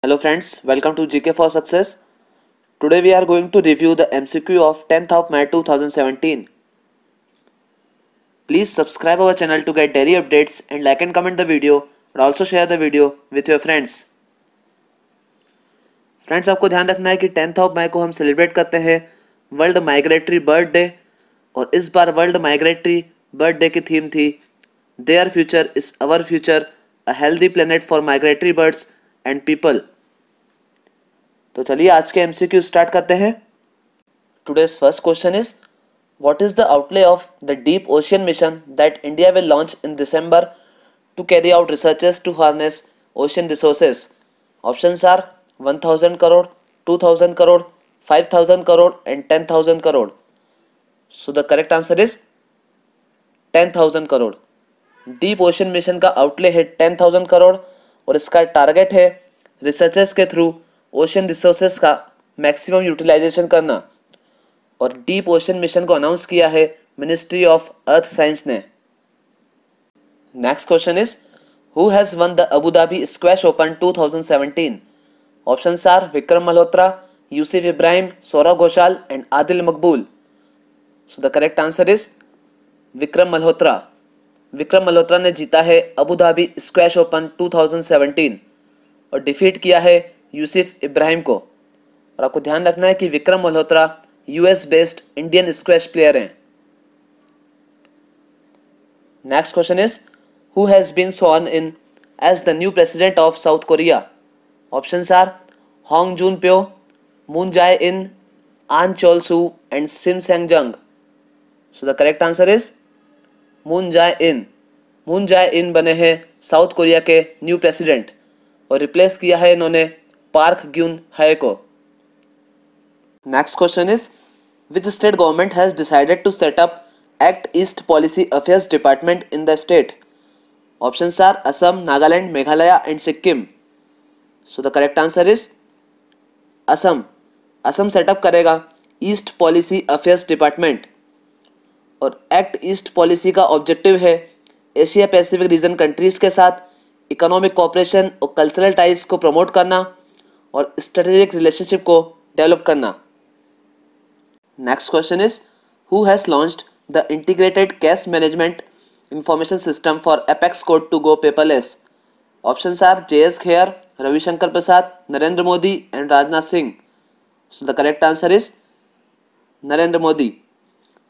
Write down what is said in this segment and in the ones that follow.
Hello friends, welcome to GK for Success. Today we are going to review the MCQ of 10th of May 2017. Please subscribe our channel to get daily updates and like and comment the video और also share the video with your friends. Friends, आपको ध्यान रखना है कि 10th of May को हम celebrate करते हैं वर्ल्ड माइग्रेटरी बर्ड डे और इस बार वर्ल्ड माइग्रेटरी बर्ड डे की थीम थी their future is our future a healthy planet for migratory birds and people. तो चलिए आज के एमसीक्यू स्टार्ट करते हैं. Today's first question is what is the outlay of the deep ocean mission that India will launch in December to carry out researches to harness ocean resources. Options are 1000 crore, 2000 crore, 5000 crore and 10,000 crore. So the correct answer is 10,000 crore. Deep ocean mission का outlay है 10,000 करोड़ और इसका target है researches के through ocean resources का maximum utilization करना और deep ocean mission को अनाउंस किया है मिनिस्ट्री ऑफ अर्थ साइंस ने. Next question is who has won the Abu Dhabi squash open 2017. Options are Vikram Malhotra, Youssef Ibrahim, Saurav Ghosal and Adil Maqbool. So the correct answer is Vikram Malhotra. Vikram Malhotra ने जीता है Abu Dhabi squash open 2017 और defeat किया है यूसुफ इब्राहिम को. और आपको ध्यान रखना है कि Vikram Malhotra US based Indian squash player हैं. Next question is who has been स्worn in as the new president of South Korea. Options are Hong Joon Pyo, Moon Jae In, Ahn Cheol Soo and Sim Sang Jung. So the correct answer is Moon Jae In. Moon Jae In बने हैं South Korea के new president और replace किया है इन्होंने Park Geun Hye को. Next question is which state government has decided to set up act east policy affairs department in the state. Options are Assam, Nagaland, Meghalaya and Sikkim. So the correct answer is Assam. Assam setup करेगा east policy affairs department और act east policy का objective है Asia Pacific region countries के साथ economic cooperation और cultural ties को promote करना और स्ट्रेटेजिक रिलेशनशिप को डेवलप करना. Next question is who has launched the integrated cash management information system for apex court to go paperless. Options are JS Khehar, Ravishankar Prasad, Narendra Modi and Rajnath Singh. So the correct answer is Narendra Modi.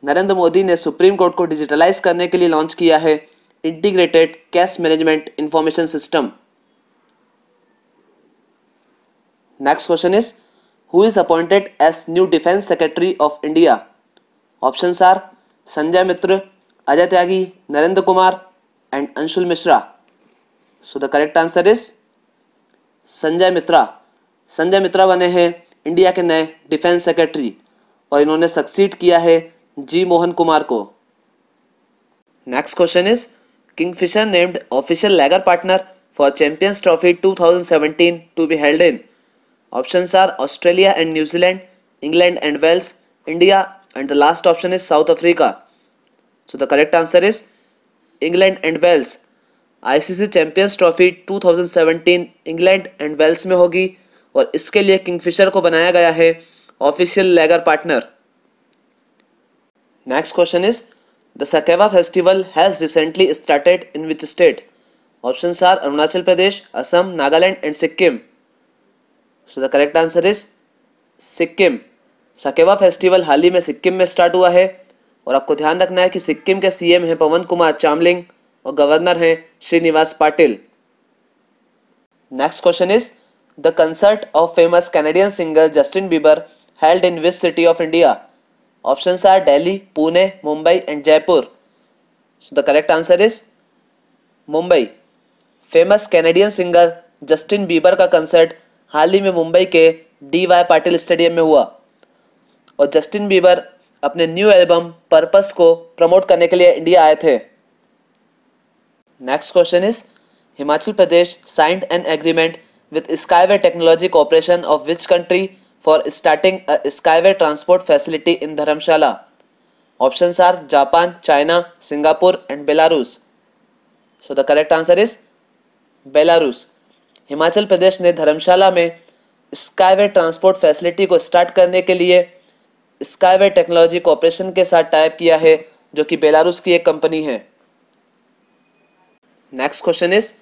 Narendra Modi ने supreme court को digitalise करने के लिए launch किया है integrated cash management information system. Next question is who is appointed as new defence secretary of India. Options are Sanjay Mitra, Ajay Tyagi, Narendra Kumar and Anshul Mishra. So the correct answer is Sanjay Mitra. Sanjay Mitra बने हैं India के नए डिफेंस सेक्रेटरी और इन्होंने सक्सीड किया है जी मोहन कुमार को. Next question is Kingfisher named official lager partner for Champions Trophy 2017 to be held in. Options are Australia and New Zealand, England and Wales, India and the last option is South Africa. So the correct answer is England and Wales. ICC Champions Trophy 2017 England and Wales में होगी और इसके लिए Kingfisher को बनाया गया है official lager partner. Next question is the Sakewa festival has recently started in which state. Options are Arunachal Pradesh, Assam, Nagaland and Sikkim. So the correct answer is Sikkim. Sakewa festival हाल ही में सिक्किम में स्टार्ट हुआ है और आपको ध्यान रखना है कि सिक्किम के सीएम हैं पवन कुमार चामलिंग और गवर्नर हैं Srinivas Patil. Next question is the concert of famous Canadian singer Justin Bieber held in which city of India. Options are Delhi, Pune, Mumbai and Jaipur. So the correct answer is Mumbai. Famous Canadian singer Justin Bieber का concert हाल ही में मुंबई के DY Patil stadium में हुआ और Justin Bieber अपने new album Purpose को प्रमोट करने के लिए इंडिया आए थे. Next question is Himachal Pradesh signed an agreement with skyway technology corporation of which country for starting a skyway transport facility in Dharamshala. Options are Japan, China, Singapore and Belarus. So the correct answer is Belarus. Himachal Pradesh ने धर्मशाला में skyway transport facility को start करने के लिए skyway technology corporation के साथ type किया है, जो कि बेलारूस की एक कंपनी है। Next question is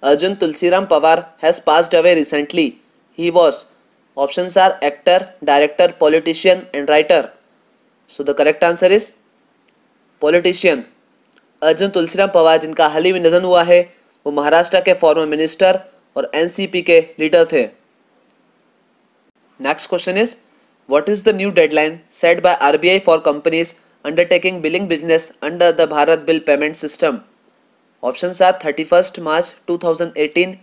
Arjun Tulsiram Pawar has passed away recently. He was, options are actor, director, politician and writer. So the correct answer is politician. Arjun Tulsiram Pawar, जिनका हाल ही में निधन हुआ है, वो महाराष्ट्र के फॉर्मर मिनिस्टर और एनसीपी के लीडर थे। Next question is what is the new deadline set by RBI for companies undertaking billing business under the Bharat bill payment system. Options are 31 March 2018,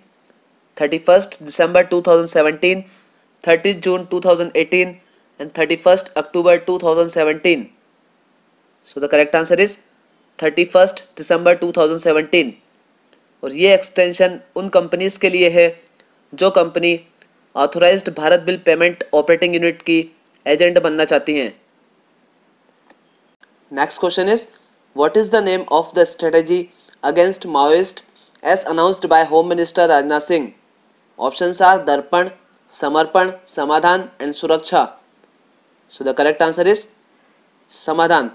31 December 2017, 30 June 2018 and 31 October 2017। So the correct answer is 31 December 2017। और ये extension उन companies के लिए है जो company authorised Bharat bill payment operating unit की agent बनना चाहती हैं। Next question is what is the name of the strategy against Maoist as announced by home minister Rajnath Singh. Options are Darpan, Samarpan, Samadhan and Suraksha. So the correct answer is Samadhan.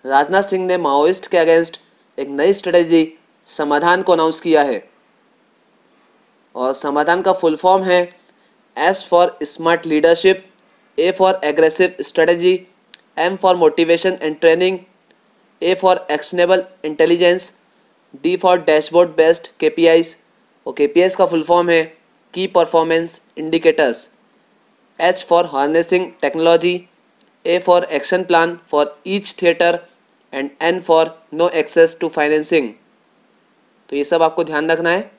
Rajnath Singh ने Maoist के against एक नई strategy समाधान को अनाउंस किया है, और समाधान का फुल फॉर्म है S for smart leadership, A for aggressive strategy, M for motivation and training, A for actionable intelligence, D for dashboard based KPIs, और केपीआईज का फुल फॉर्म है key performance indicators, H for harnessing technology, A for action plan for each theatre and N for no access to financing. तो ये सब आपको ध्यान रखना है।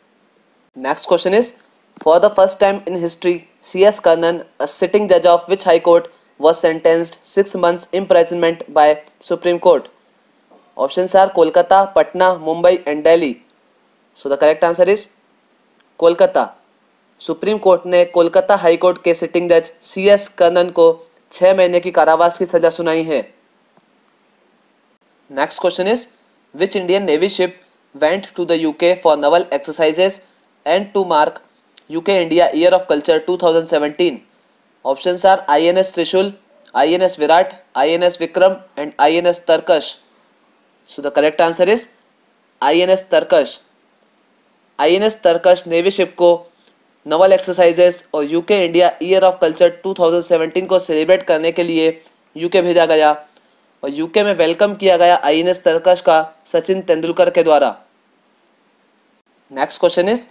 Next question is for the first time in history CS Karnan, a sitting जज of which high court, was sentenced 6 months imprisonment by Supreme Court. Options are Kolkata, Patna, Mumbai and Delhi. So the correct answer is Kolkata. Supreme court ने Kolkata high court के sitting जज CS Karnan को 6 महीने की कारावास की सजा सुनाई है। Next question is which Indian navy ship went to the UK for naval exercises and to mark UK India Year of Culture 2017. Options are INS Trishul, INS Virat, INS Vikram and INS Tarkash. So the correct answer is INS Tarkash. INS Tarkash navy ship को Naval exercises और UK India year of culture 2017 को celebrate करने के लिए UK भेजा गया, और UK में वेलकम किया गया INS तरकश का सचिन तेंदुलकर के द्वारा। Next question is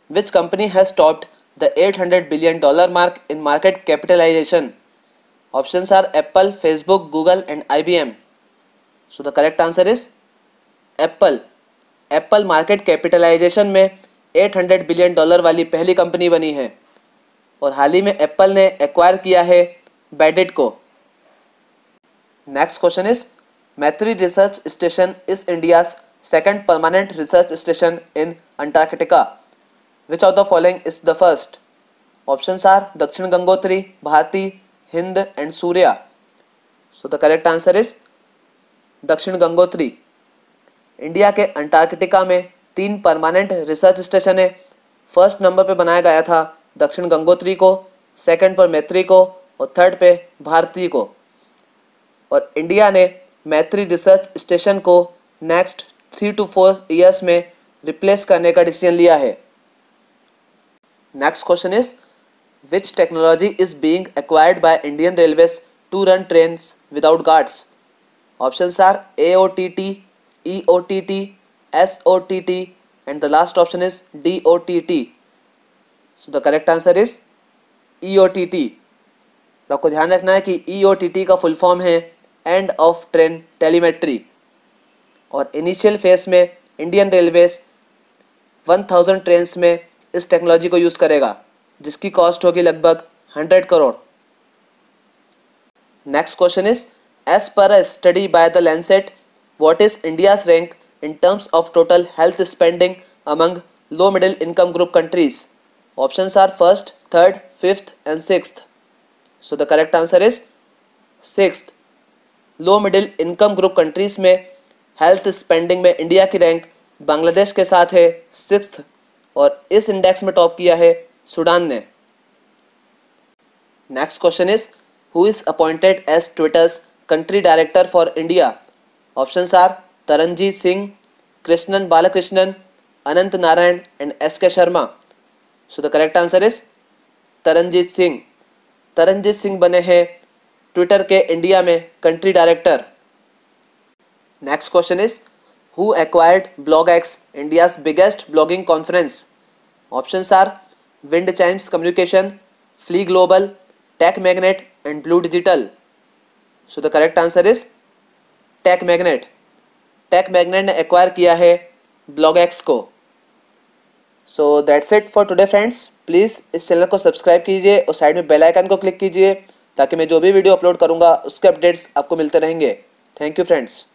which company has topped the $800 billion mark in market capitalization? Options are Apple, Facebook, Google and IBM. So the correct answer is Apple. Apple market capitalisation में $800 billion वाली पहली company बनी है, और हाल ही में Apple ने acquire किया है बैडेट को। Next question is Maitri research station is India's second permanent research station in Antarctica. Which of the following is the first? Options are Dakshin Gangotri, Bharati, Hind and Surya. So the correct answer is Dakshin Gangotri. India के Antarctica में 3 permanent research station है। First number पे बनाया गया था दक्षिण गंगोत्री को, second पर मैत्री को और थर्ड पे भारती को। और इंडिया ने मैत्री रिसर्च स्टेशन को नेक्स्ट 3 to 4 ईयर्स में रिप्लेस करने का डिसीजन लिया है। Next question is which technology is being acquired by Indian railways to run trains without guards? Options are AOTT, EOTT, SOTT and the last option is DOTT. So the correct answer is EOTT. आपको ध्यान रखना है कि EOTT का full form है end of train telemetry, और initial phase में Indian railways 1000 trains में इस टेक्नोलॉजी को यूज़ करेगा, जिसकी कॉस्ट होगी लगभग 100 crore. Next question is as per a study by the Lancet what is India's rank in terms of total health spending among low middle income group countries? Options are first, third, fifth and sixth. So the correct answer is sixth. Low middle income group countries में health spending में India की rank Bangladesh के साथ है 6th और इस index में top किया है सूडान ने। Next question is who is appointed as Twitter's country director for India? Options are Taranjeet Singh, Krishnan Balakrishnan, Anant Narayan and S K. Sharma. So the correct answer is Taranjeet Singh. Taranjeet Singh बने हैं ट्विटर के इंडिया में country director. Next question is who acquired BlogX, India's biggest blogging conference? Options are Wind Chimes communication, Flea Global, Tech Magnet and Blue Digital. So the correct answer is tech magnet. Tech magnet ने acquire किया है BlogX को। So that's it for today friends. Please इस channel को subscribe कीजिए और side में bell icon को क्लिक कीजिए ताकि मैं जो भी वीडियो अपलोड करूंगा उसके अपडेट्स आपको मिलते रहेंगे। Thank you friends.